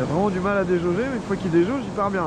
a vraiment du mal à déjauger, mais une fois qu'il déjauge, il part bien.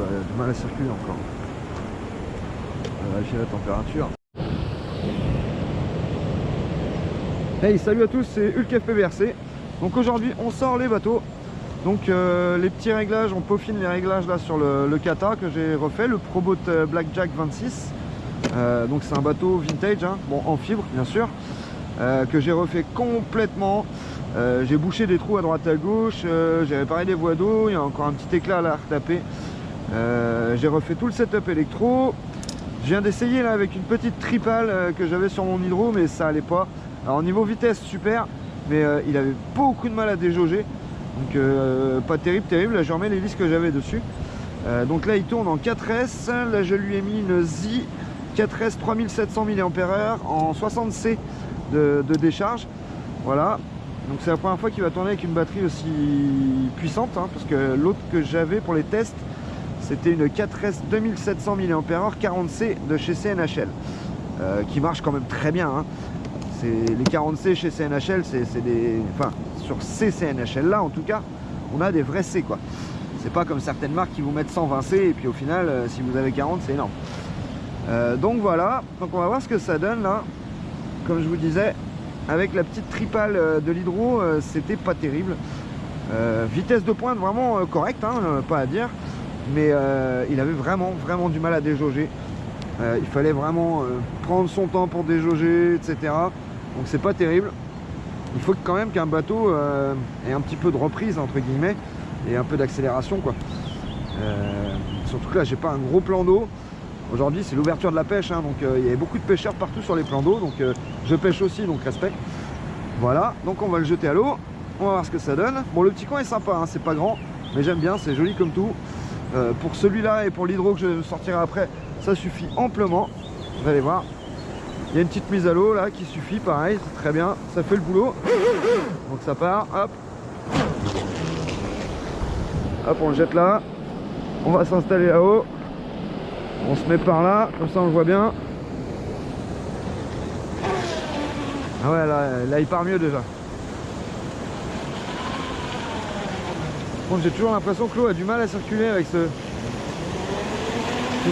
Du mal à circuler encore. On va vérifier la température. Hey, salut à tous, c'est Hulk FPVRC. Donc aujourd'hui on sort les bateaux. Donc les petits réglages, on peaufine les réglages là sur le kata que j'ai refait, le Probot Blackjack 26. Donc c'est un bateau vintage, hein, bon, en fibre bien sûr, que j'ai refait complètement. J'ai bouché des trous à droite à gauche, j'ai réparé des voies d'eau, il y a encore un petit éclat à la retaper. J'ai refait tout le setup électro. Je viens d'essayer là avec une petite tripale que j'avais sur mon hydro, mais ça allait pas. Alors niveau vitesse super, mais il avait beaucoup de mal à déjauger, donc pas terrible. Là je remets les vis que j'avais dessus. Donc là il tourne en 4S. Là je lui ai mis une ZI 4S 3700 mAh en 60C de décharge. Voilà, donc c'est la première fois qu'il va tourner avec une batterie aussi puissante, hein, parce que l'autre que j'avais pour les tests c'était une 4S 2700 mAh 40C de chez CNHL, qui marche quand même très bien, hein. Les 40C chez CNHL, c'est des... Enfin, sur ces CNHL là en tout cas, on a des vrais C quoi. C'est pas comme certaines marques qui vous mettent 120 C et puis au final, si vous avez 40, c'est énorme. Donc voilà, donc on va voir ce que ça donne là. Comme je vous disais, avec la petite tripale de l'hydro, c'était pas terrible. Vitesse de pointe vraiment correcte, hein, pas à dire. Mais il avait vraiment du mal à déjauger. Il fallait vraiment prendre son temps pour déjauger, etc. Donc c'est pas terrible. Il faut quand même qu'un bateau ait un petit peu de reprise entre guillemets et un peu d'accélération quoi. Surtout que là j'ai pas un gros plan d'eau. Aujourd'hui c'est l'ouverture de la pêche, hein, donc il y avait beaucoup de pêcheurs partout sur les plans d'eau, donc je pêche aussi, donc respect. Voilà, donc on va le jeter à l'eau. On va voir ce que ça donne. Bon, le petit coin est sympa, hein, c'est pas grand, mais j'aime bien, c'est joli comme tout. Pour celui-là et pour l'hydro que je sortirai après, ça suffit amplement. Vous allez voir, il y a une petite mise à l'eau là qui suffit, pareil, c'est très bien, ça fait le boulot. Donc ça part, hop, hop, on le jette là. On va s'installer là-haut. On se met par là, comme ça on le voit bien. Ah ouais, là il part mieux déjà. Bon, j'ai toujours l'impression que l'eau a du mal à circuler avec ce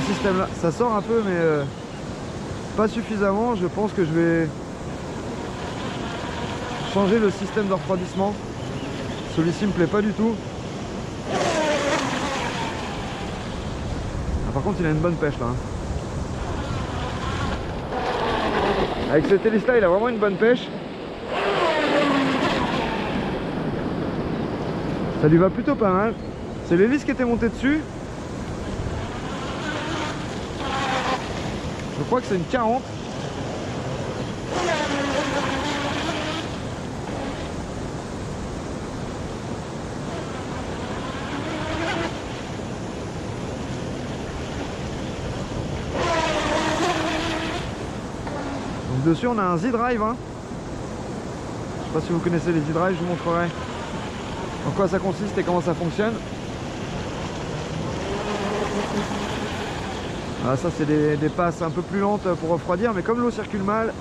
système là. Ça sort un peu mais pas suffisamment. Je pense que je vais changer le système de refroidissement. Celui-ci me plaît pas du tout. Ah, par contre il a une bonne pêche là, hein. Avec cet hélice là il a vraiment une bonne pêche. Ça lui va plutôt pas mal. C'est l'hélice qui était montée dessus. Je crois que c'est une 40. Donc dessus on a un Z-Drive, hein. sais pas si vous connaissez les e-drive, je vous montrerai en quoi ça consiste et comment ça fonctionne. Ah, ça c'est des passes un peu plus lentes pour refroidir, mais comme l'eau circule mal,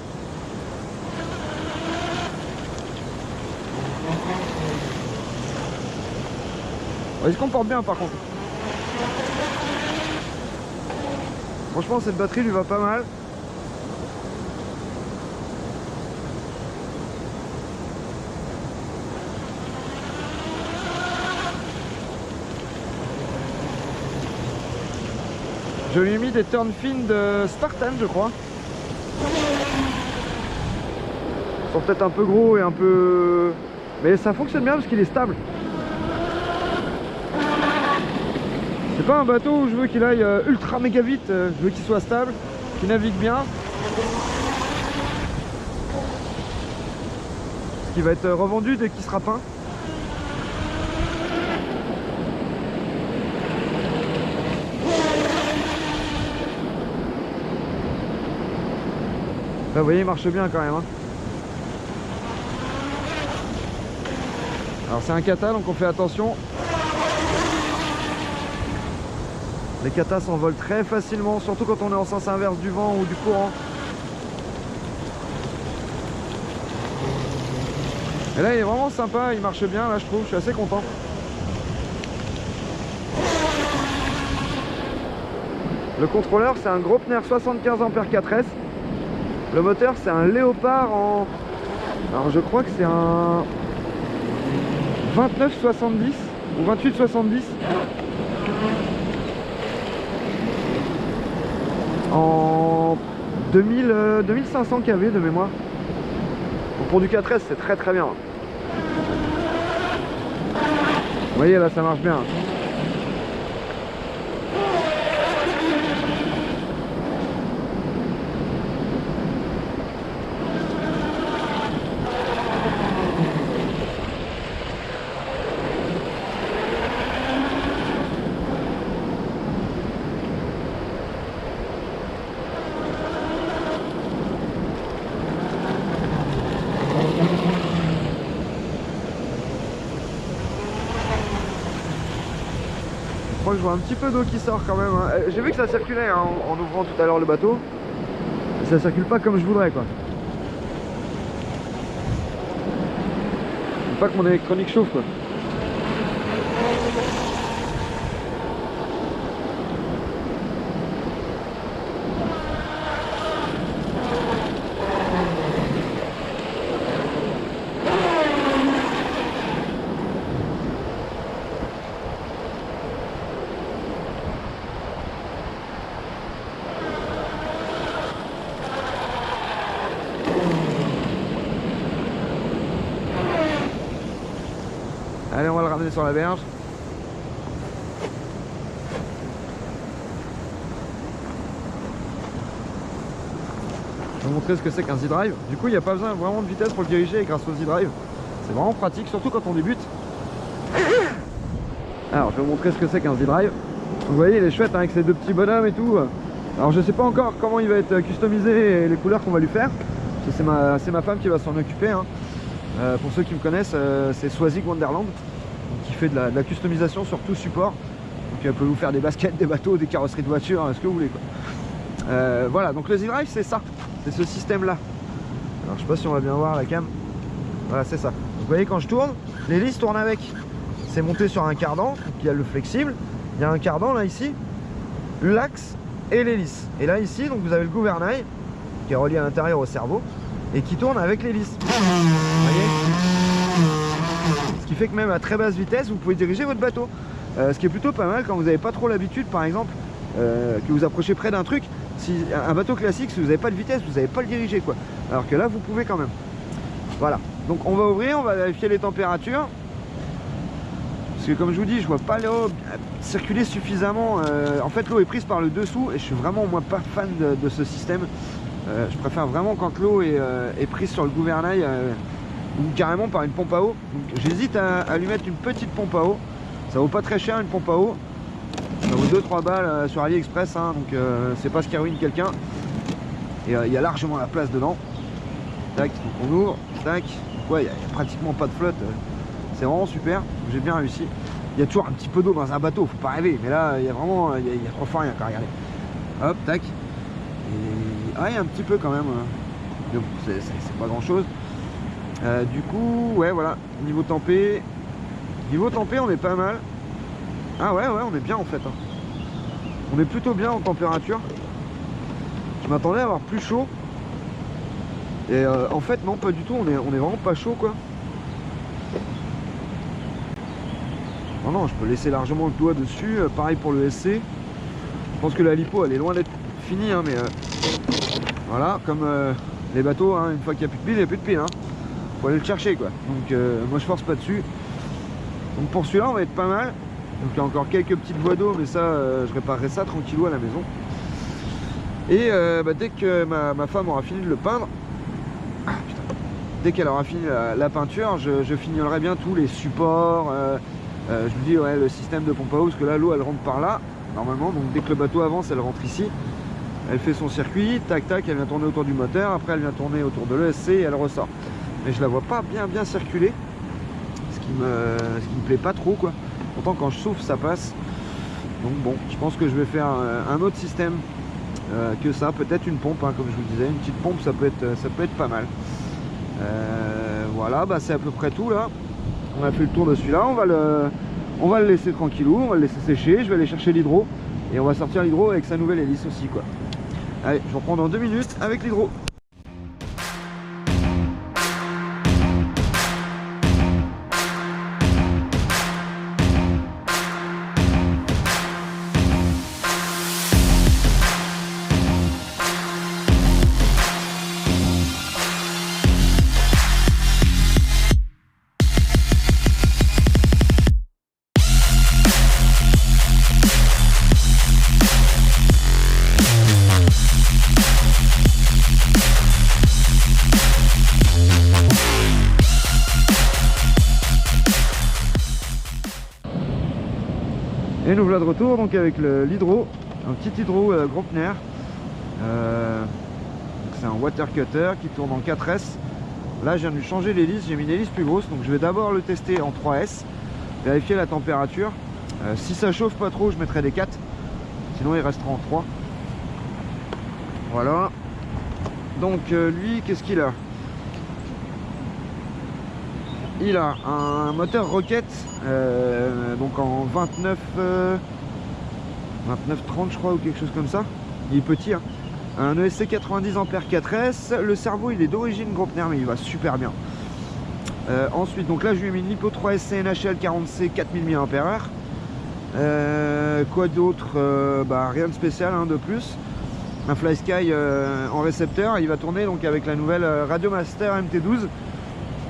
il se comporte bien par contre. Franchement cette batterie lui va pas mal. Je lui ai mis des turn fins de Spartan je crois. Ils sont peut-être un peu gros et un peu... mais ça fonctionne bien parce qu'il est stable. C'est pas un bateau où je veux qu'il aille ultra méga vite, je veux qu'il soit stable, qu'il navigue bien. Ce qui va être revendu dès qu'il sera peint. Là vous voyez il marche bien quand même hein. Alors c'est un kata donc on fait attention. Les katas s'envolent très facilement, surtout quand on est en sens inverse du vent ou du courant. Et là il est vraiment sympa, il marche bien là je trouve, je suis assez content. Le contrôleur c'est un Graupner 75 Ampère 4S. Le moteur c'est un Léopard en... alors je crois que c'est un 2970 ou 2870 en 2500 kV de mémoire. Donc pour du 4S c'est très très bien. Vous voyez là ça marche bien. Je crois que je vois un petit peu d'eau qui sort quand même hein. J'ai vu que ça circulait hein, en ouvrant tout à l'heure le bateau. Mais ça circule pas comme je voudrais quoi. Faut pas que mon électronique chauffe quoi. Allez, on va le ramener sur la berge. Je vais vous montrer ce que c'est qu'un Z-Drive. Du coup, il n'y a pas besoin vraiment de vitesse pour le diriger grâce au Z-Drive. C'est vraiment pratique, surtout quand on débute. Alors, je vais vous montrer ce que c'est qu'un Z-Drive. Vous voyez, il est chouette hein, avec ces deux petits bonhommes et tout. Alors, je sais pas encore comment il va être customisé et les couleurs qu'on va lui faire. C'est ma femme qui va s'en occuper. Hein. Pour ceux qui me connaissent, c'est Swazik Wonderland. Qui fait de la customisation sur tout support. Donc elle peut vous faire des baskets, des bateaux, des carrosseries de voitures, ce que vous voulez quoi. Voilà, donc le Z-Drive c'est ça, c'est ce système là. Alors je sais pas si on va bien voir la cam. Voilà c'est ça. Donc, vous voyez quand je tourne, l'hélice tourne avec. C'est monté sur un cardan, donc il y a le flexible, il y a un cardan là ici, l'axe et l'hélice. Et là ici donc vous avez le gouvernail qui est relié à l'intérieur au cerveau et qui tourne avec l'hélice. Vous voyez ? Ce qui fait que même à très basse vitesse vous pouvez diriger votre bateau, ce qui est plutôt pas mal quand vous n'avez pas trop l'habitude par exemple que vous approchez près d'un truc. Si un bateau classique, si vous n'avez pas de vitesse, vous n'avez pas le diriger quoi, alors que là vous pouvez quand même. Voilà, donc on va ouvrir, on va vérifier les températures parce que comme je vous dis je vois pas l'eau circuler suffisamment. En fait l'eau est prise par le dessous et je suis vraiment moi pas fan de ce système. Je préfère vraiment quand l'eau est prise sur le gouvernail ou carrément par une pompe à eau. J'hésite à lui mettre une petite pompe à eau. Ça vaut pas très cher une pompe à eau. Ça vaut 2-3 balles sur AliExpress hein, donc c'est pas ce qui ruine quelqu'un. Et il y a largement la place dedans. Tac, donc on ouvre, tac. Ouais, il n'y a pratiquement pas de flotte. C'est vraiment super, j'ai bien réussi. Il y a toujours un petit peu d'eau dans un bateau, faut pas rêver. Mais là, il y a vraiment, il y a trop fort rien qu'à regarder. Hop, tac. Et ah, il y a un petit peu quand même. Mais bon, c'est pas grand chose. Du coup, ouais, voilà. Niveau tempé, on est pas mal. Ah ouais, on est bien en fait. Hein. On est plutôt bien en température. Je m'attendais à avoir plus chaud. Et en fait, non, pas du tout. On est vraiment pas chaud, quoi. Non, non, je peux laisser largement le doigt dessus. Pareil pour le SC. Je pense que la lipo, elle est loin d'être finie, hein, mais voilà, comme les bateaux, hein, une fois qu'il n'y a plus de pile, il n'y a plus de pile. Hein. Faut aller le chercher, quoi. Donc moi, je force pas dessus. Donc pour celui-là, on va être pas mal. Donc il y a encore quelques petites voies d'eau, mais ça, je réparerai ça tranquillou à la maison. Et dès que ma femme aura fini de le peindre, dès qu'elle aura fini la peinture, je fignolerai bien tous les supports. Je vous dis, ouais, le système de pompe à eau, parce que là, l'eau, elle rentre par là, normalement. Donc dès que le bateau avance, elle rentre ici. Elle fait son circuit, tac, tac, elle vient tourner autour du moteur. Après, elle vient tourner autour de l'ESC et elle ressort. Mais je la vois pas bien circuler. Ce qui me plaît pas trop, quoi. Pourtant, quand je souffle, ça passe. Donc bon, je pense que je vais faire un autre système que ça. Peut-être une pompe, hein, comme je vous disais. Une petite pompe, ça peut être pas mal. Voilà, bah, c'est à peu près tout, là. On a fait le tour de celui-là, on va le laisser tranquillou, on va le laisser sécher, je vais aller chercher l'hydro et on va sortir l'hydro avec sa nouvelle hélice aussi, quoi. Allez, je vous reprends dans 2 minutes avec l'hydro. Et nous voilà de retour donc avec l'hydro, un petit hydro Groupner. C'est un water cutter qui tourne en 4S. Là je viens de lui changer l'hélice, j'ai mis une hélice plus grosse, donc je vais d'abord le tester en 3S, vérifier la température. Si ça chauffe pas trop, je mettrai des 4, sinon il restera en 3. Voilà. Donc lui, qu'est-ce qu'il a? Il a un moteur Rocket, donc en 29 30 je crois, ou quelque chose comme ça. Il est petit, hein. Un ESC 90 A 4S. Le cerveau, il est d'origine Groupner, mais il va super bien. Ensuite, donc là je lui ai mis une Lipo 3SC NHL 40C 4000 mAh. Quoi d'autre? Rien de spécial, hein, de plus. Un FlySky en récepteur. Il va tourner donc avec la nouvelle Radiomaster MT12.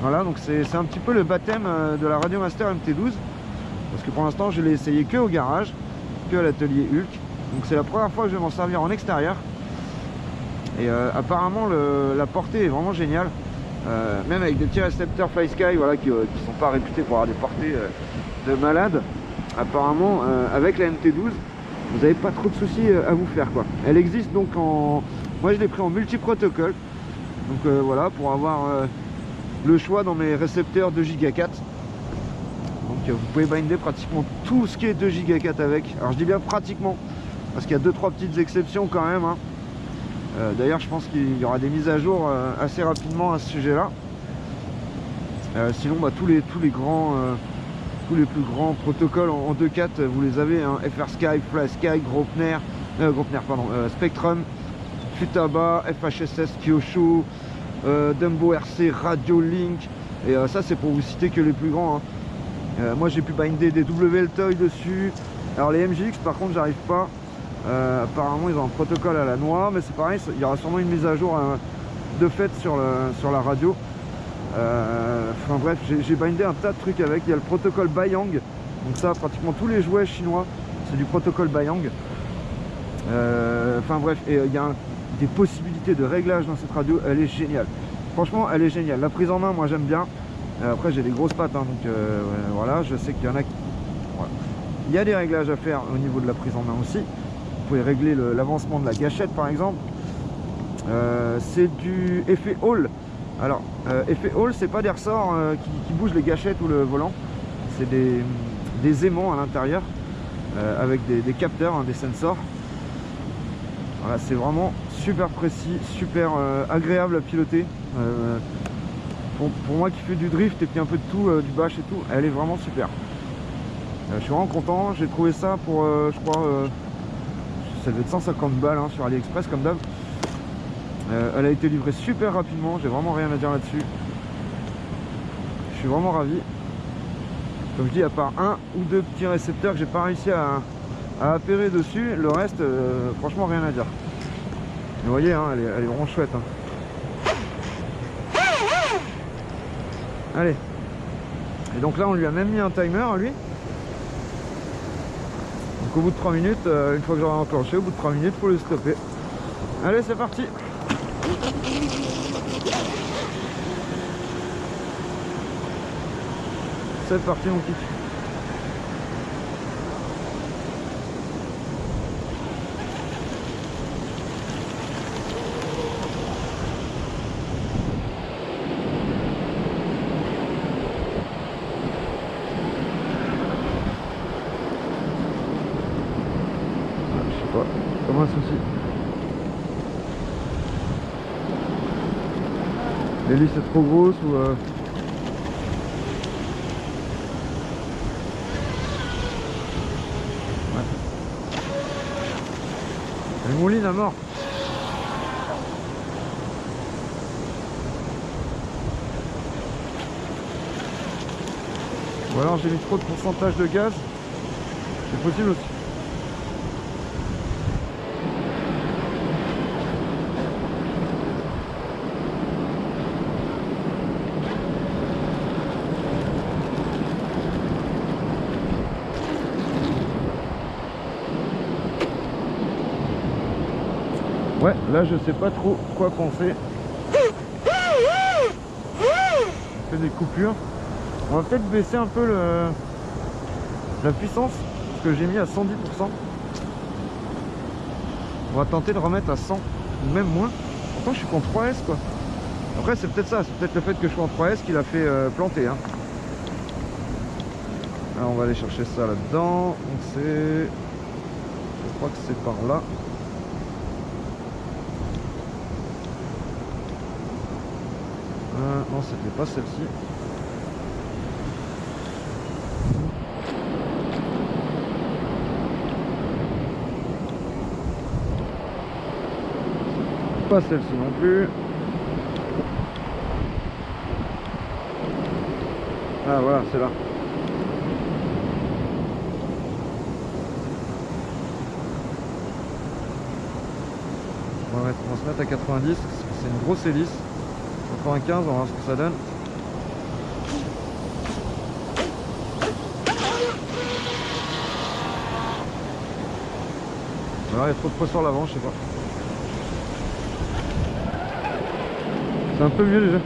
Voilà, donc c'est un petit peu le baptême de la Radiomaster MT12. Parce que pour l'instant, je l'ai essayé que au garage, que à l'atelier Hulk. Donc c'est la première fois que je vais m'en servir en extérieur. Et apparemment, la portée est vraiment géniale. Même avec des petits récepteurs FlySky, voilà, qui sont pas réputés pour avoir des portées de malade. Apparemment, avec la MT12, vous n'avez pas trop de soucis à vous faire, quoi. Elle existe donc en... Moi, je l'ai pris en multi-protocole. Donc voilà, pour avoir... le choix dans mes récepteurs 2 Go 4. Donc vous pouvez binder pratiquement tout ce qui est 2 Go 4 avec. Alors je dis bien pratiquement, parce qu'il y a 2-3 petites exceptions quand même, hein. D'ailleurs je pense qu'il y aura des mises à jour assez rapidement à ce sujet là. Sinon tous les grands tous les plus grands protocoles en 2.4 vous les avez, hein. FrSky, FlySky, Groupner, Spectrum, Futaba, FHSS, Kyosho, Dumbo RC, Radio Link, et ça c'est pour vous citer que les plus grands, hein. Moi j'ai pu binder des WLTOY dessus. Alors les MJX par contre j'arrive pas. Apparemment ils ont un protocole à la noix, mais c'est pareil, il y aura sûrement une mise à jour de fait sur la radio. Enfin bref, j'ai bindé un tas de trucs avec. Il y a le protocole Bayang, donc ça pratiquement tous les jouets chinois c'est du protocole Bayang. Enfin bref, et il y a des possibilités de réglage dans cette radio, elle est géniale. Franchement, elle est géniale. La prise en main, moi j'aime bien. Après, j'ai des grosses pattes, hein, donc voilà, je sais qu'il y en a qui... Voilà. Il y a des réglages à faire au niveau de la prise en main aussi. Vous pouvez régler l'avancement de la gâchette par exemple. C'est du effet Hall Alors, effet Hall, c'est pas des ressorts qui bougent les gâchettes ou le volant, c'est des aimants à l'intérieur avec des capteurs, hein, des sensors. Voilà, c'est vraiment super précis, super agréable à piloter. Pour moi qui fais du drift et puis un peu de tout, du bash et tout, elle est vraiment super. Je suis vraiment content, j'ai trouvé ça pour, je crois, ça devait être 150 balles hein, sur AliExpress comme d'hab. Elle a été livrée super rapidement, j'ai vraiment rien à dire là-dessus. Je suis vraiment ravi. Comme je dis, à part un ou deux petits récepteurs que j'ai pas réussi à appairer dessus, le reste, franchement rien à dire. Mais vous voyez, hein, elle est vraiment chouette. Hein. Allez. Et donc là, on lui a même mis un timer à lui. Donc au bout de 3 minutes, une fois que j'aurai enclenché, au bout de 3 minutes, il faut le stopper. Allez, c'est parti. C'est parti mon kiki. Je sais pas, comme un souci. L'hélice est trop grosse ou elle mouline à mort. Ou alors j'ai mis trop de pourcentage de gaz. C'est possible aussi. Ouais, là je sais pas trop quoi penser. On fait des coupures. On va peut-être baisser un peu la puissance, parce que j'ai mis à 110%. On va tenter de remettre à 100, ou même moins. Pourtant je suis qu'en 3S quoi. Après c'est peut-être ça, c'est peut-être le fait que je sois en 3S qui l'a fait planter. Hein. Alors on va aller chercher ça là-dedans. Donc c'est... Je crois que c'est par là. Non, c'était pas celle-ci. Pas celle-ci non plus. Ah voilà, c'est là. On va se mettre à 90, c'est une grosse hélice. 95, on va voir ce que ça donne. Alors il y a trop de poids sur l'avant, je sais pas. C'est un peu mieux déjà.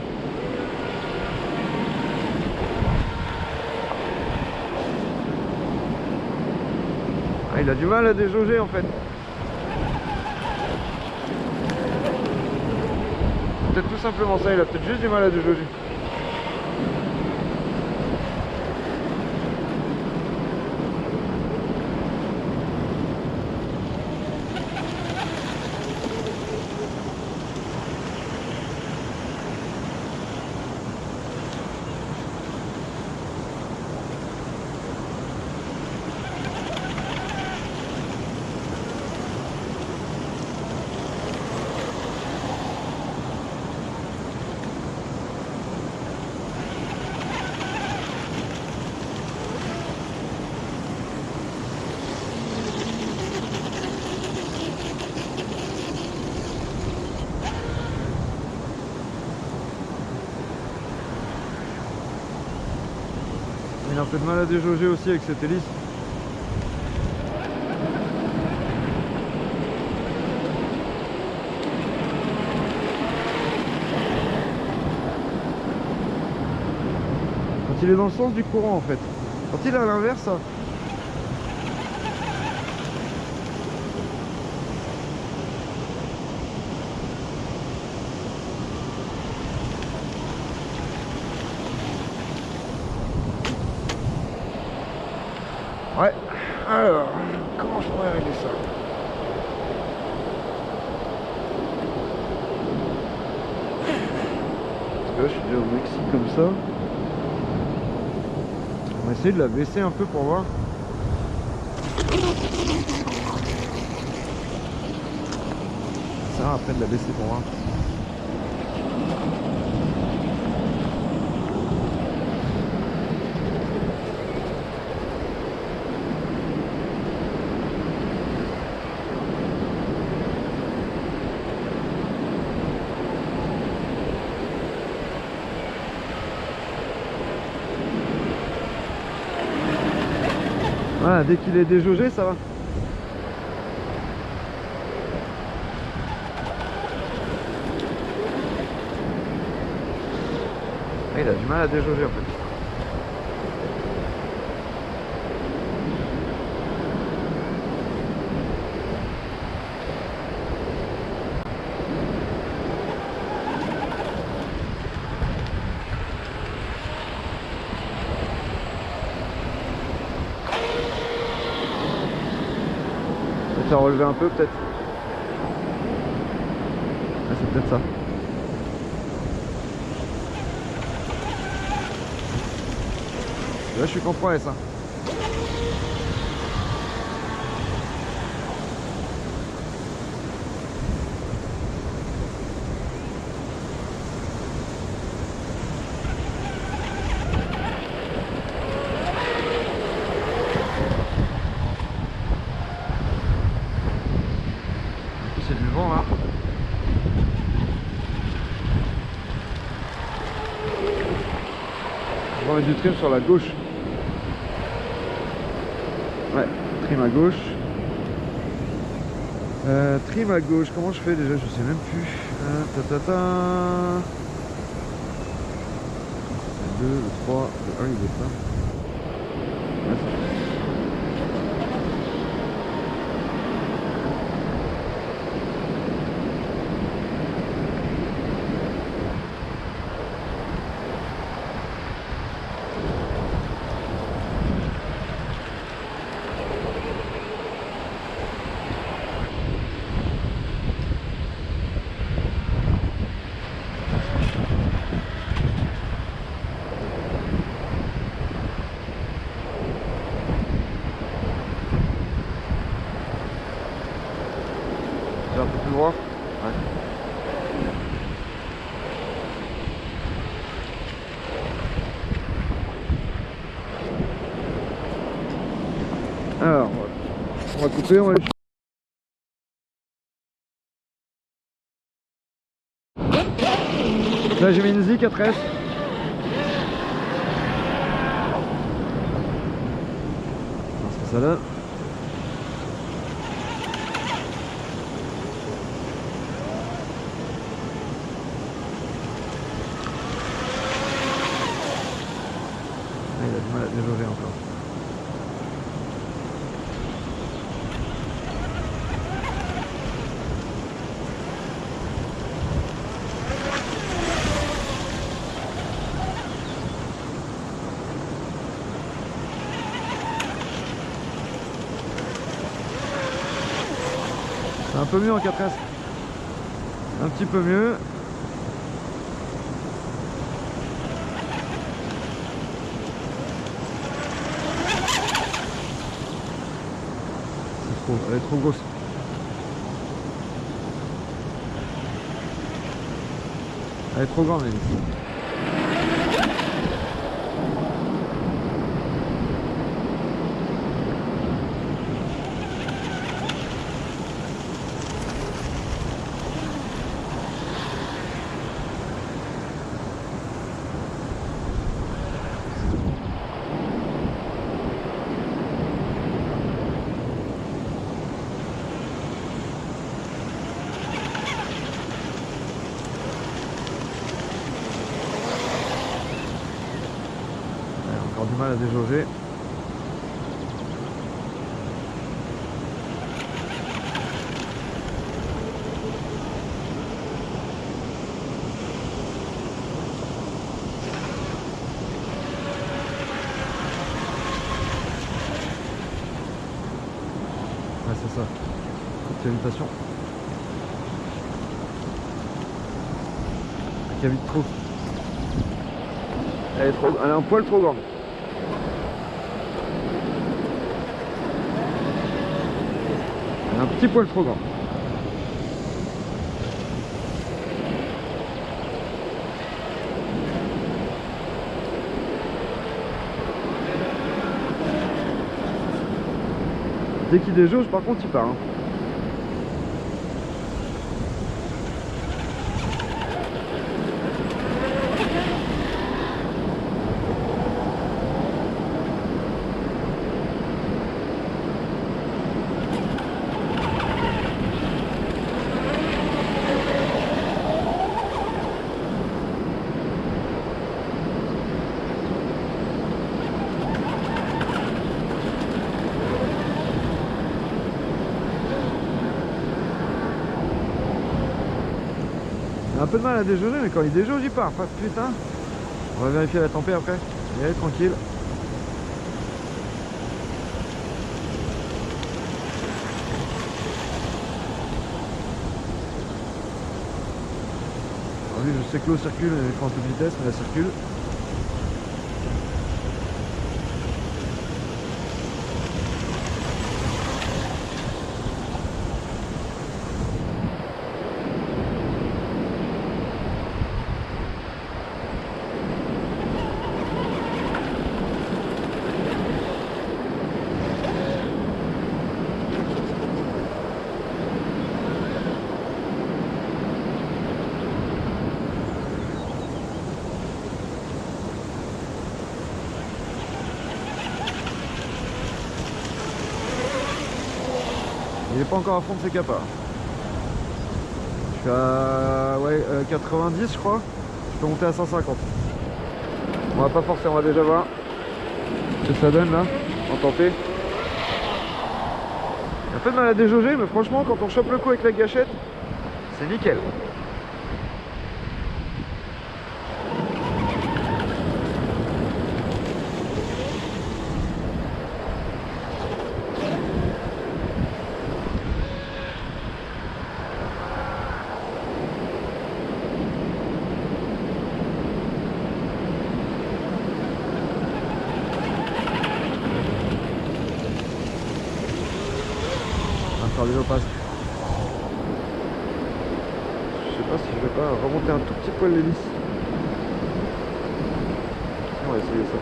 Ah, il a du mal à déjauger en fait. Peut-être tout simplement ça, il a peut-être juste du mal à déjauger. Il a un peu de mal à déjauger aussi avec cette hélice. Quand il est dans le sens du courant en fait. Quand il est à l'inverse, ça... Ouais, alors, comment je pourrais régler ça? Parce que là, je suis déjà au Mexique comme ça. On va essayer de la baisser un peu pour voir. Ça, après de la baisser pour voir. Voilà, dès qu'il est déjaugé, ça va. Ah, il a du mal à déjauger en fait. Ça a relevé un peu peut-être. Ah, c'est peut-être ça. Là je suis contre ça. C'est du vent là. On va mettre du trim sur la gauche. Ouais, trim à gauche. Trim à gauche, comment je fais déjà? Je sais même plus. Le 2, le 3, le 1, il est ça. Ouais, c'est un peu plus droit. Ouais. Alors, on va couper, on va aller. Là j'ai mis une Zik à 13. Alors, ce que ça donne. Ah, il a du mal à déjauger encore. C'est un peu mieux en 4S. Un petit peu mieux. C'est trop, elle est trop grosse. Elle est trop grande, elle est. Encore du mal à déjauger. salutations. Elle cavite trop. Elle est un poil trop grande. Elle est un petit poil trop grand. Dès qu'il déjauge, par contre, il part. Hein. Il a un peu de mal à déjauger, mais quand il déjauge, il part. Putain. On va vérifier la température après. Et allez, tranquille. Alors lui, je sais que l'eau circule, elle est en toute vitesse, mais elle circule. Il n'est pas encore à fond de ses capas. Je suis à 90 je crois. Je peux monter à 150. On va pas forcer, on va déjà voir ce que ça donne là. On va tenter. Il y a un peu de mal à déjauger, mais franchement quand on chope le coup avec la gâchette, c'est nickel. Des opasses. Je sais pas si je vais pas remonter un tout petit poil l'hélice. On va essayer ça.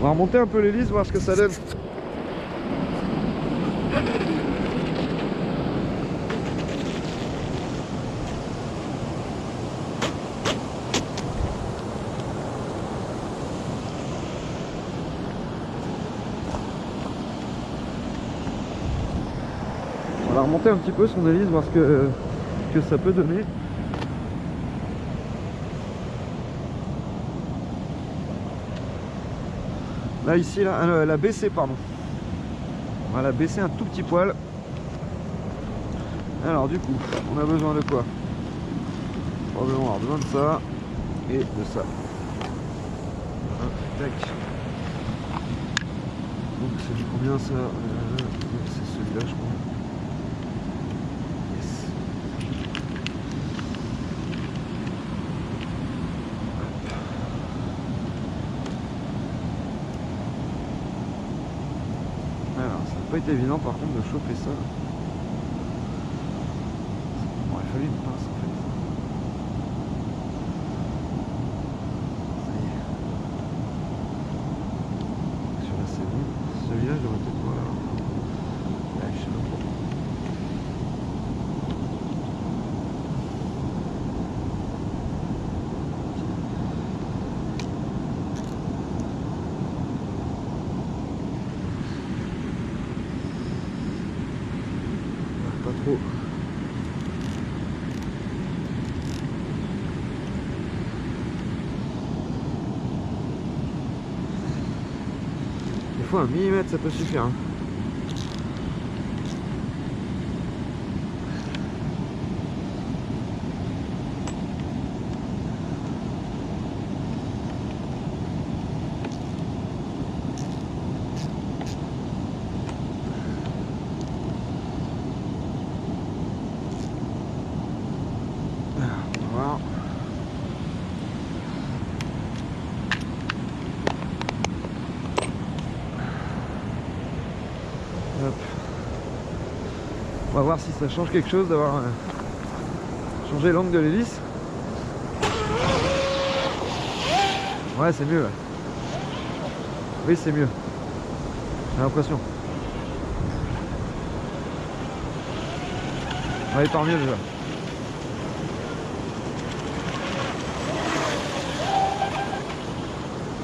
On va remonter un peu l'hélice, voir ce que ça donne. On va remonter un petit peu son hélice, voir ce que ça peut donner. Là ici, là, elle a baissé, pardon. On va la baisser un tout petit poil. Alors du coup, on a besoin de quoi? Probablement on a besoin de ça et de ça. Tac. Donc c'est du combien ça? C'est celui-là je crois. Yes. Alors ça n'a pas été évident par contre de choper ça. Bon, il a fallu une pince en fait. Ça y est. Celui-là c'est bon. Celui-là je devrais peut-être pouvoir l'avoir. Là je sais pas trop. Pas trop. Des fois 1 millimètre ça peut suffire. Hein. Hop. On va voir si ça change quelque chose d'avoir changé l'angle de l'hélice. Ouais, c'est mieux. Ouais. Oui, c'est mieux. J'ai l'impression. Ouais, il part mieux déjà.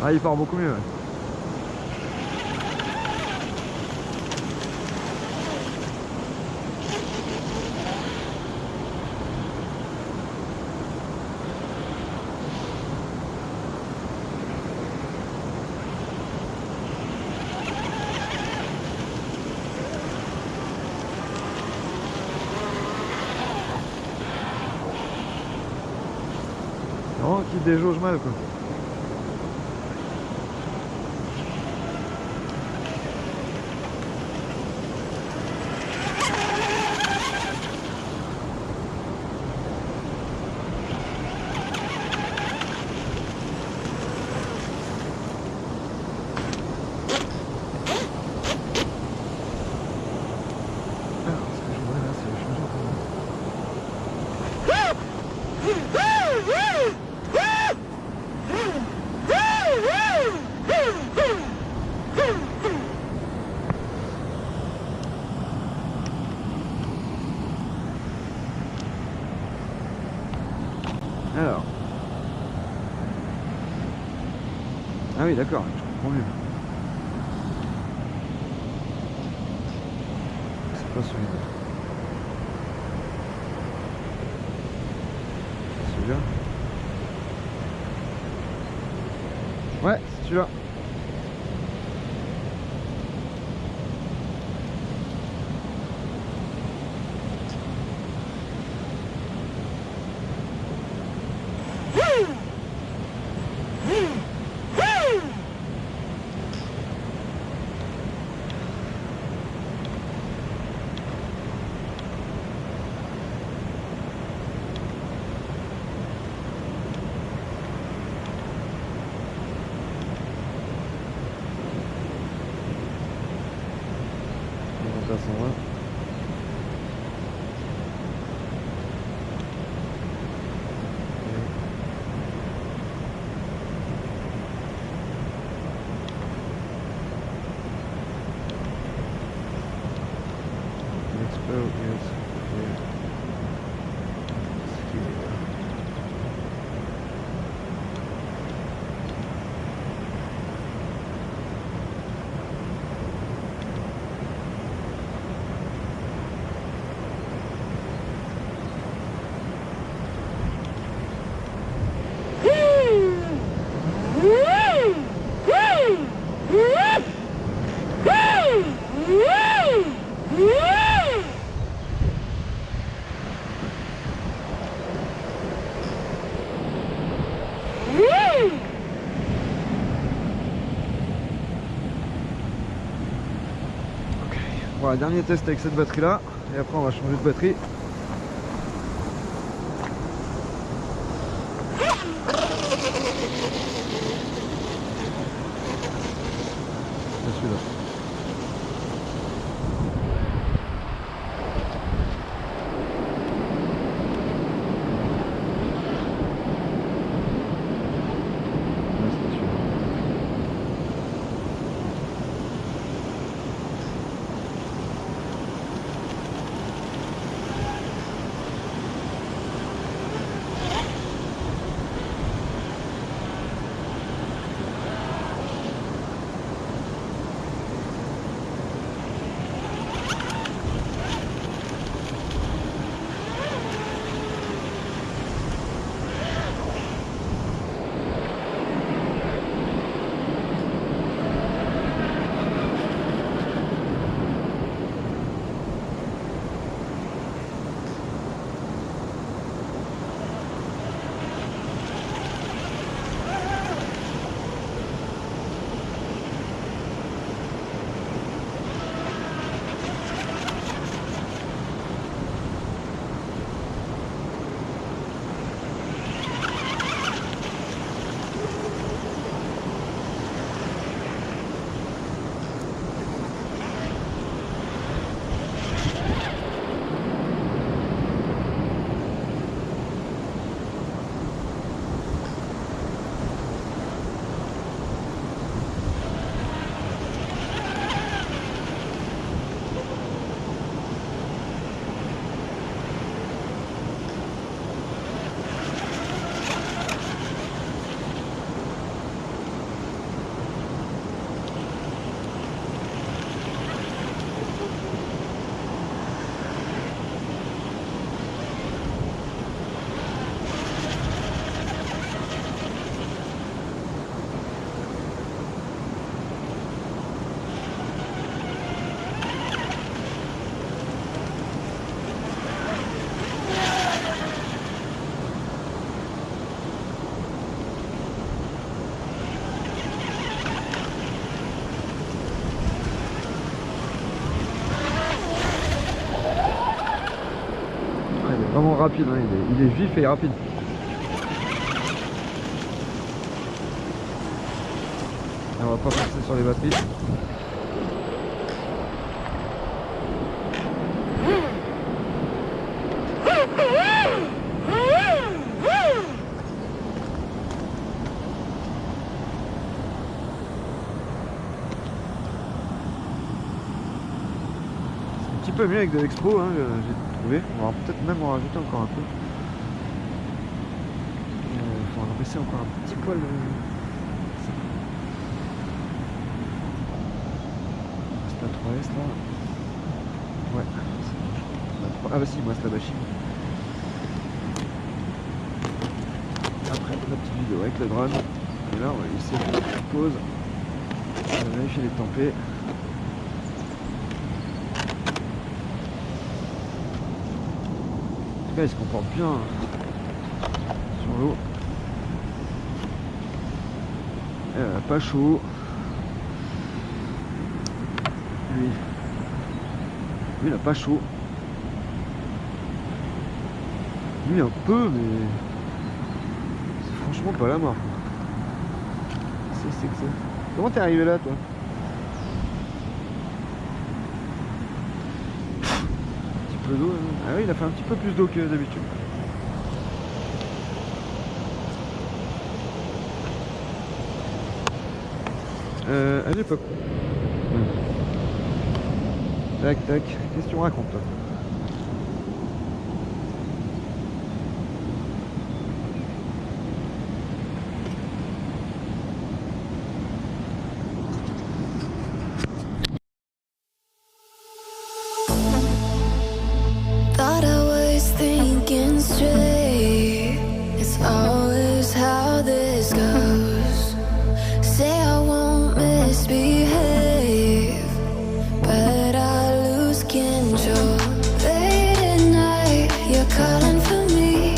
Ah, il part beaucoup mieux. Ouais. Non, qui déjauge mal quoi. Alors. Ah oui, d'accord, je comprends mieux. C'est pas celui-là. Celui-là. Ouais, c'est celui-là. Voilà, dernier test avec cette batterie là, et après on va changer de batterie. C'est celui-là. Vraiment rapide, hein, il est vif et rapide. Et on va pas passer sur les batteries. Un petit peu mieux avec de l'expo, hein, j'ai trouvé. On va peut-être même en rajouter encore un peu. Il faut en baisser encore un petit poil. C'est la 3S là. Ouais. Ah bah si, moi c'est la machine. Après la petite vidéo avec le drone. Et là on va laisser une petite pause. On va vérifier les tempêtes. Il se comporte bien sur l'eau. Pas chaud. Lui il a pas chaud. Lui un peu, mais c'est franchement pas la mort. C'est que ça. Comment t'es arrivé là, toi? D'eau. Ah oui, il a fait un petit peu plus d'eau que d'habitude. Allez, pop. Tac, tac. Qu'est-ce que tu me racontes, toi? Thought I was thinking straight. It's always how this goes. Say I won't misbehave, but I lose control. Late at night, you're calling for me.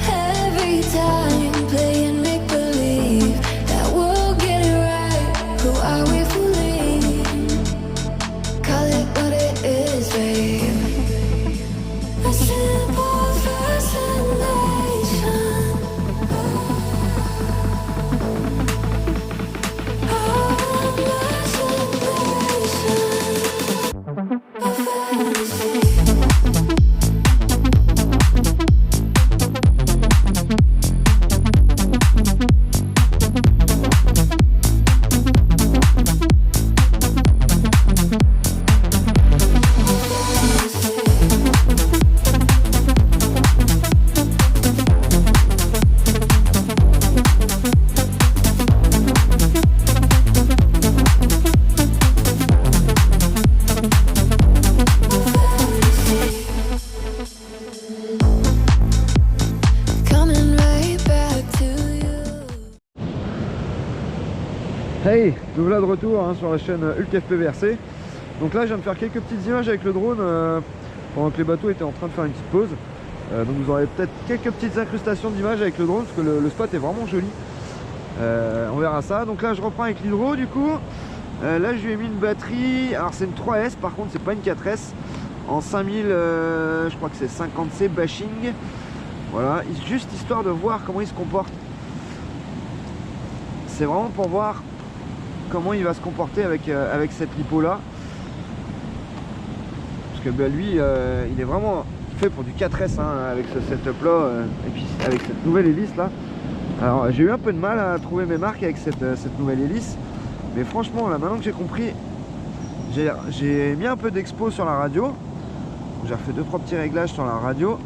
Every time playing make believe that we'll get it right. Who are we fooling? Call it what it is, babe. A simple fascination. Hey, nous voilà de retour hein, sur la chaîne UlkFPVRC. Donc là je viens de faire quelques petites images avec le drone pendant que les bateaux étaient en train de faire une petite pause. Donc vous aurez peut-être quelques petites incrustations d'images avec le drone parce que le spot est vraiment joli. On verra ça. Donc là je reprends avec l'hydro du coup. Là je lui ai mis une batterie, alors c'est une 3S par contre c'est pas une 4S. En 5000, je crois que c'est 50C bashing. Voilà, juste histoire de voir comment il se comporte. C'est vraiment pour voir comment il va se comporter avec cette lipo là, parce que bah, lui il est vraiment fait pour du 4S hein, avec ce setup là et puis avec cette nouvelle hélice là. Alors j'ai eu un peu de mal à trouver mes marques avec cette nouvelle hélice, mais franchement là maintenant que j'ai compris, j'ai mis un peu d'expo sur la radio, j'ai refait 2-3 petits réglages sur la radio,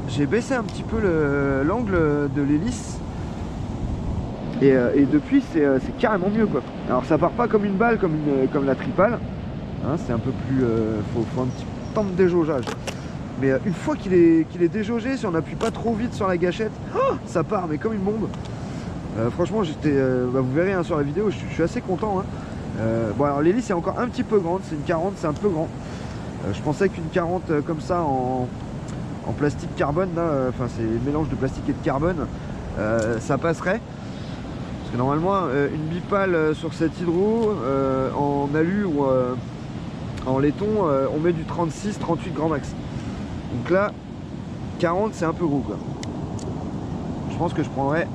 j'ai baissé un petit peu l'angle de l'hélice. Et depuis c'est carrément mieux quoi. Alors ça part pas comme une balle comme la tripale hein, c'est un peu plus faut un petit temps de déjaugeage, mais une fois qu'il est déjaugé, si on n'appuie pas trop vite sur la gâchette, ça part mais comme une bombe. Franchement j'étais bah, vous verrez hein, sur la vidéo, je suis assez content hein. Bon alors l'hélice est encore un petit peu grande, c'est une 40, c'est un peu grand. Je pensais qu'une 40 comme ça en plastique carbone enfin c'est le mélange de plastique et de carbone, ça passerait. Parce que normalement une bipale sur cette hydro en alu ou en laiton on met du 36-38 grand max. Donc là, 40 c'est un peu gros quoi. Je pense que je prendrais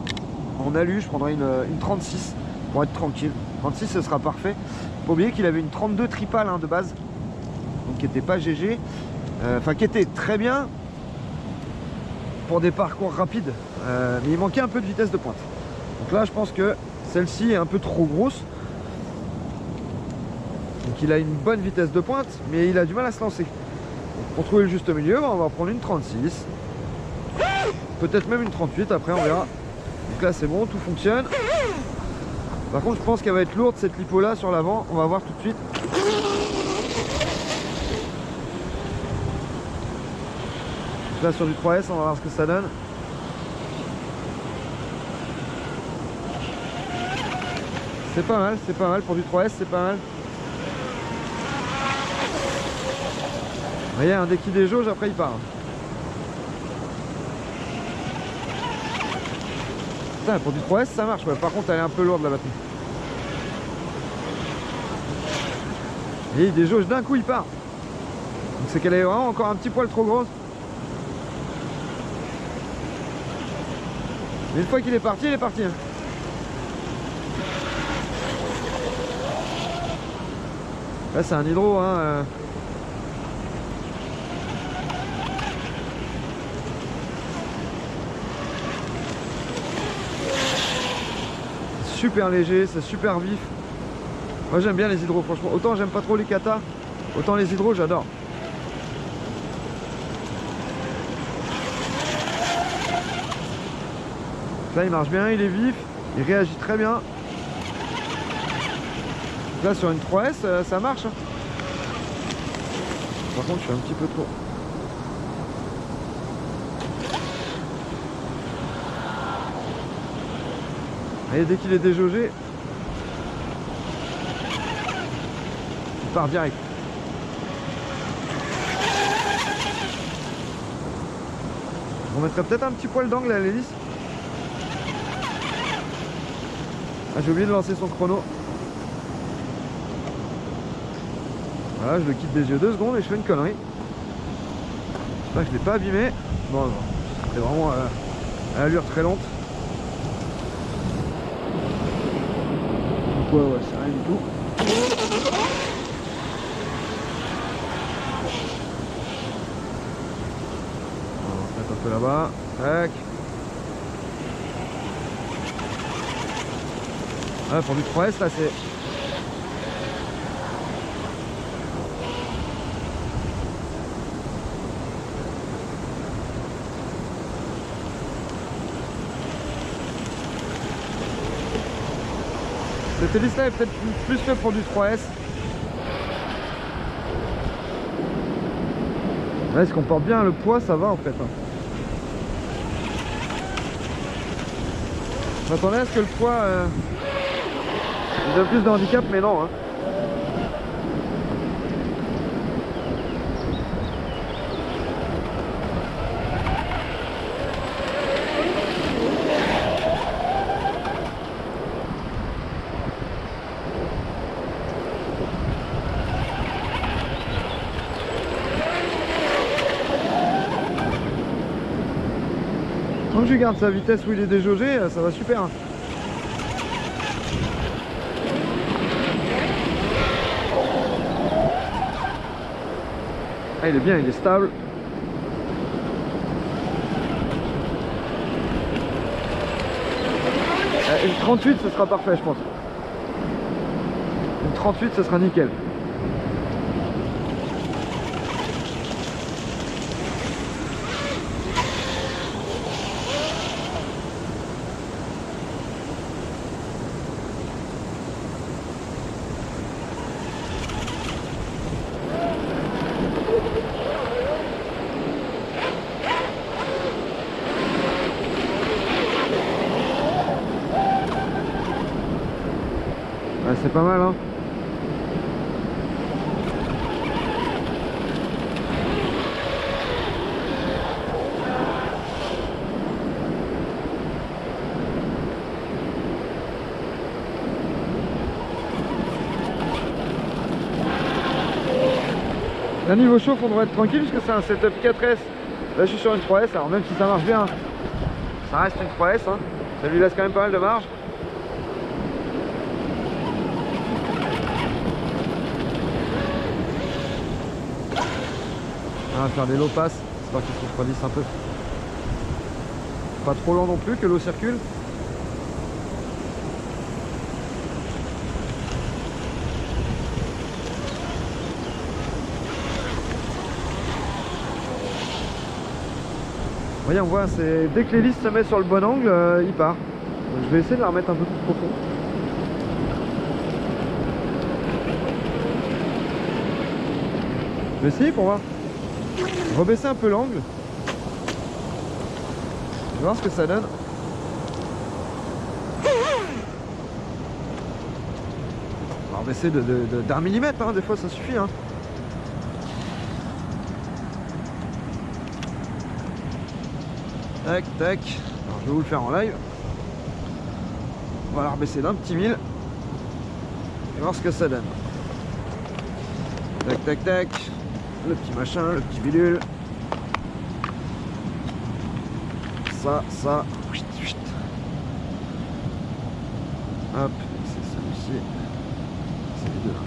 en alu, je prendrais une 36 pour être tranquille. 36 ce sera parfait. Faut pas oublier qu'il avait une 32 tripale hein, de base, donc qui n'était pas GG, enfin qui était très bien pour des parcours rapides, mais il manquait un peu de vitesse de pointe. Donc là je pense que celle-ci est un peu trop grosse. Donc il a une bonne vitesse de pointe, mais il a du mal à se lancer. Donc, pour trouver le juste milieu, on va prendre une 36. Peut-être même une 38, après on verra. Donc là c'est bon, tout fonctionne. Par contre je pense qu'elle va être lourde cette lipo là sur l'avant, on va voir tout de suite. Donc là sur du 3S, on va voir ce que ça donne. C'est pas mal pour du 3S, c'est pas mal. Vous voyez, dès qu'il déjauge, après il part. Putain, pour du 3S ça marche, ouais. Par contre elle est un peu lourde la batterie. Et il déjauge d'un coup, il part. Donc c'est qu'elle est vraiment encore un petit poil trop grosse. Mais une fois qu'il est parti, il est parti. Hein. Là c'est un hydro hein. Super léger, c'est super vif. Moi j'aime bien les hydros franchement. Autant j'aime pas trop les katas, autant les hydros j'adore. Là il marche bien, il est vif, il réagit très bien. Là sur une 3S ça marche. Par contre je suis un petit peu trop. Et dès qu'il est déjaugé, il part direct. On mettrait peut-être un petit poil d'angle à l'hélice. Ah, j'ai oublié de lancer son chrono. Voilà, je le quitte des yeux 2 secondes et je fais une connerie. Là, je ne l'ai pas abîmé. Bon, c'est vraiment à l'allure très lente. Ouais, c'est rien du tout. On va se mettre un peu là-bas. Tac. Ouais, pour du 3S là c'est. Cette hélice là est peut-être plus fait pour du 3S. Là, ce qu'on porte bien le poids, ça va en fait. Je m'attendais à ce que le poids ait plus de handicap, mais non. Hein. Tant que je garde sa vitesse où il est déjaugé, ça va super. Hein. Ah, il est bien, il est stable. Une 38 ce sera parfait je pense. Une 38 ce sera nickel. Ouais, c'est pas mal hein. Là niveau chauffe on devrait être tranquille puisque c'est un setup 4S. Là je suis sur une 3S, alors même si ça marche bien, ça reste une 3S, hein. Ça lui laisse quand même pas mal de marge. On va faire des low pass, histoire qu'ils se refroidissent un peu. Pas trop lent non plus, que l'eau circule. Vous voyez, on voit, c'est dès que l'hélice se met sur le bon angle, il part. Donc, je vais essayer de la remettre un peu plus profond. Je vais essayer pour voir. Rebaisser un peu l'angle. Je vais voir ce que ça donne. On va rebaisser d'un millimètre, hein, des fois ça suffit. Hein. Tac, tac. Alors, je vais vous le faire en live. On va la rebaisser d'un petit mille. Et voir ce que ça donne. Tac, tac, tac. Le petit machin, le petit bidule. Ça. Hop, c'est celui-ci. C'est les deux là.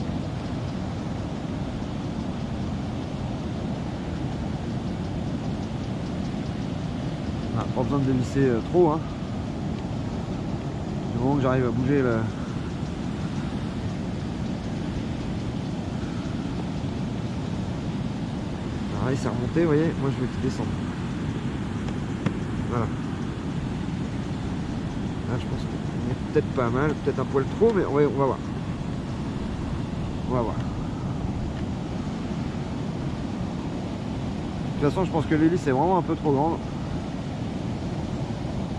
Ah, pas besoin de dévisser trop, hein. Du moment que j'arrive à bouger le... Alors là il s'est remonté, vous voyez, moi je veux qu'il descende. Voilà. Là je pense qu'on est peut-être pas mal, peut-être un poil trop, mais ouais, on va voir. On va voir. De toute façon je pense que l'hélice est vraiment un peu trop grande.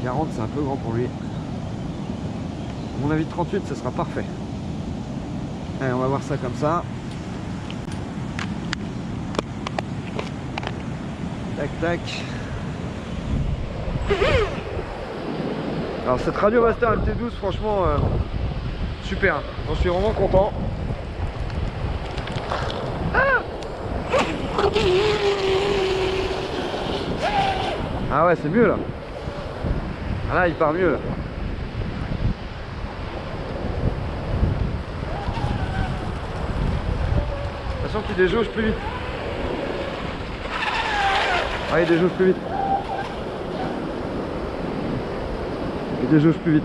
40 c'est un peu grand pour lui. À mon avis 38 ce sera parfait. Allez, on va voir ça comme ça. Tac tac. Alors cette Radio Master MT12 franchement super. J'en suis vraiment content. Ah ouais c'est mieux là. Ah là il part mieux là. Attention qu'il déjauge plus vite. Ah il déjauge plus vite. Il déjauge plus vite.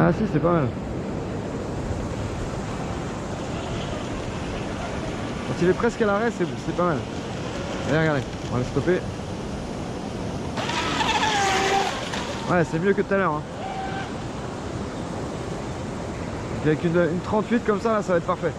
Ah si c'est pas mal. Quand il est presque à l'arrêt c'est pas mal. Allez regardez, on va le stopper. Ouais c'est mieux que tout à l'heure hein. Avec une 38 comme ça là, ça va être parfait.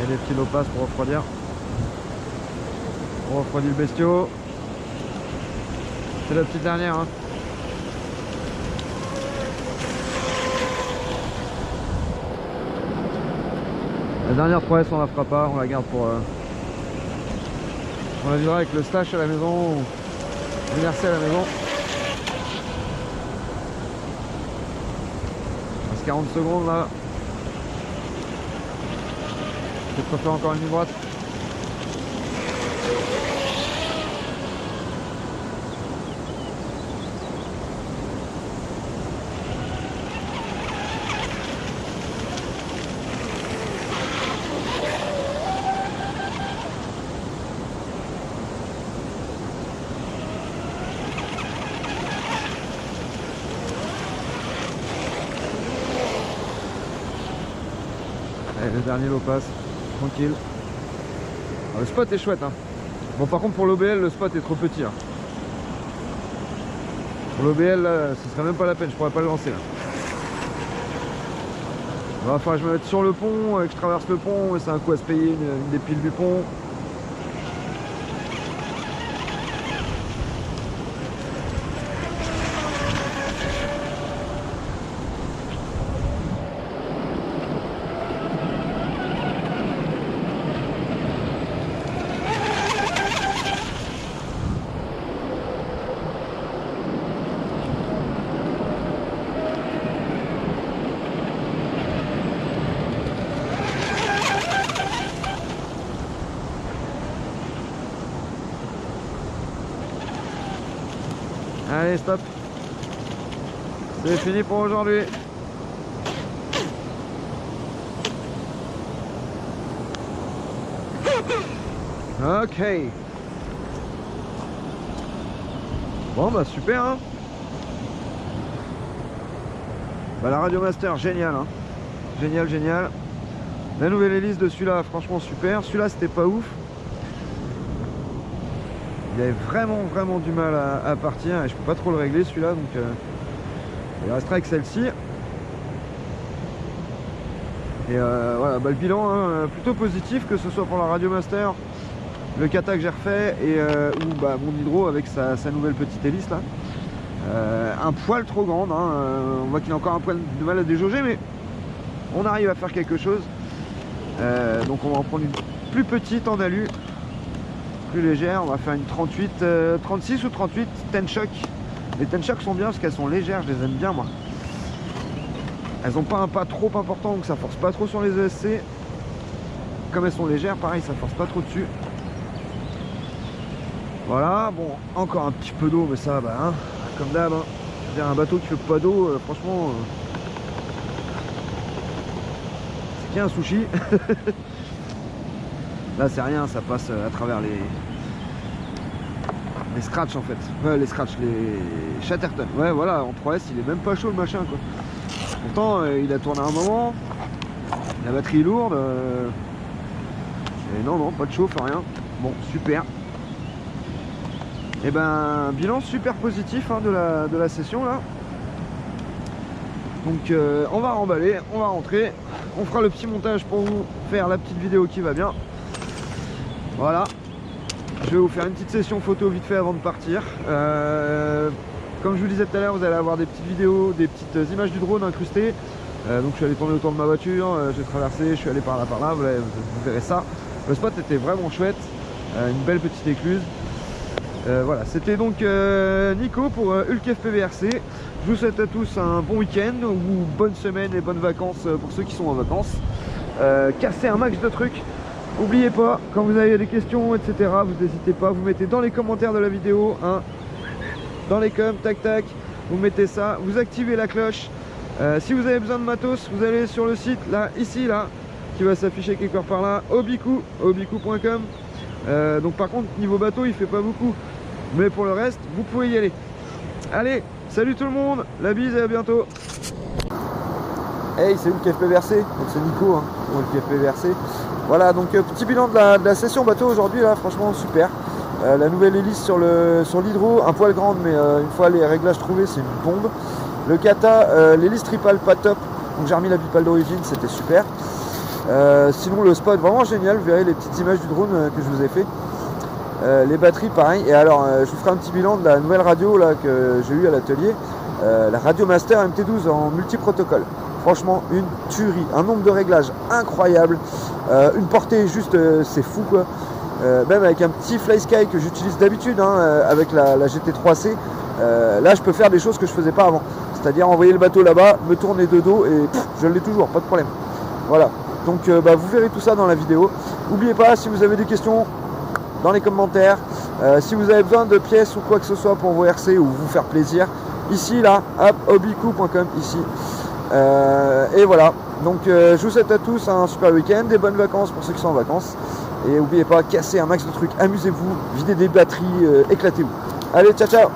Des petits low pass pour refroidir. On refroidit le bestiau. C'est la petite dernière hein. La dernière 3S on la fera pas, on la garde pour on la videra avec le stash à la maison ou l'inertie à la maison. Il reste 40 secondes là. Je préfère encore une ligne droite. le dernier lot passe, tranquille. Alors, le spot est chouette, hein. Bon, par contre pour l'OBL, le spot est trop petit, hein. Pour l'OBL, là, ce serait même pas la peine, je pourrais pas le lancer là. Il va falloir que je me mette sur le pont, que je traverse le pont, et c'est un coup à se payer une des piles du pont. Allez, stop. C'est fini pour aujourd'hui. Ok. Bon bah super, hein. Bah la Radiomaster, génial, hein. Génial, génial. La nouvelle hélice de celui-là, franchement super. Celui-là c'était pas ouf. Il avait vraiment du mal à partir et je peux pas trop le régler celui-là, donc il restera avec celle-ci. Et voilà, bah, le bilan hein, plutôt positif, que ce soit pour la Radiomaster, le kata que j'ai refait et ou bah, mon hydro avec sa nouvelle petite hélice là. Un poil trop grande, hein, on voit qu'il a encore un poil de mal à déjauger, mais on arrive à faire quelque chose. Donc on va en prendre une plus petite en alu, plus légère. On va faire une 38, 36 ou 38 Ten-Shock. Les Ten-Shock sont bien parce qu'elles sont légères, je les aime bien moi. Elles n'ont pas un pas trop important, donc ça force pas trop sur les ESC. Comme elles sont légères, pareil, ça force pas trop dessus. Voilà, bon, encore un petit peu d'eau, mais ça, bah, hein, comme d'hab, hein. Je veux dire, un bateau qui fait pas d'eau, franchement, c'est qu'il y a un sushi. Là, c'est rien, ça passe à travers les scratchs en fait. Ouais, les scratchs, les Chatterton. Ouais, voilà, en 3S, il est même pas chaud le machin, quoi. Pourtant, il a tourné un moment, la batterie est lourde, et non, pas de chauffe, rien. Bon, super. Et ben, bilan super positif hein, de la session là. Donc on va remballer, on va rentrer, on fera le petit montage pour vous faire la petite vidéo qui va bien. Voilà, je vais vous faire une petite session photo vite fait avant de partir. Comme je vous disais tout à l'heure, vous allez avoir des petites vidéos, des petites images du drone incrustées. Donc je suis allé tourner autour de ma voiture, j'ai traversé, je suis allé par là, vous verrez ça. Le spot était vraiment chouette, une belle petite écluse. Voilà, c'était donc Nico pour Hulk FPVRC. Je vous souhaite à tous un bon week-end ou bonne semaine et bonnes vacances pour ceux qui sont en vacances. Cassez un max de trucs. N'oubliez pas, quand vous avez des questions, etc., vous n'hésitez pas, vous mettez dans les commentaires de la vidéo, hein, dans les coms, tac tac, vous mettez ça, vous activez la cloche. Si vous avez besoin de matos, vous allez sur le site, là, ici, là, qui va s'afficher quelque part par là, obiku.com. Donc par contre, niveau bateau, il fait pas beaucoup. Mais pour le reste, vous pouvez y aller. Allez, salut tout le monde, la bise et à bientôt. Hey, c'est Hulk FPVRC, donc c'est Nico, hein, Hulk FPVRC. Voilà, donc petit bilan de la session bateau aujourd'hui, là, franchement super. La nouvelle hélice sur l'hydro, un poil grande, mais une fois les réglages trouvés, c'est une bombe. Le kata, l'hélice tripale pas top, donc j'ai remis la bipale d'origine, c'était super. Sinon le spot vraiment génial, vous verrez les petites images du drone que je vous ai fait. Les batteries pareil, et alors je vous ferai un petit bilan de la nouvelle radio là, que j'ai eu à l'atelier, la Radiomaster MT12 en multi-protocole. Franchement une tuerie, un nombre de réglages incroyable, une portée juste c'est fou quoi. Même avec un petit FlySky que j'utilise d'habitude hein, avec la GT3C, là je peux faire des choses que je faisais pas avant, c'est-à-dire envoyer le bateau là-bas, me tourner de dos et je l'ai toujours, pas de problème. Voilà. Donc vous verrez tout ça dans la vidéo. N'oubliez pas, si vous avez des questions, dans les commentaires, si vous avez besoin de pièces ou quoi que ce soit pour vos RC ou vous faire plaisir, ici, là, hop, obiku.com, ici. Et voilà, donc je vous souhaite à tous un super week-end, des bonnes vacances pour ceux qui sont en vacances. Et n'oubliez pas, cassez un max de trucs, amusez-vous, videz des batteries, éclatez-vous. Allez, ciao ciao.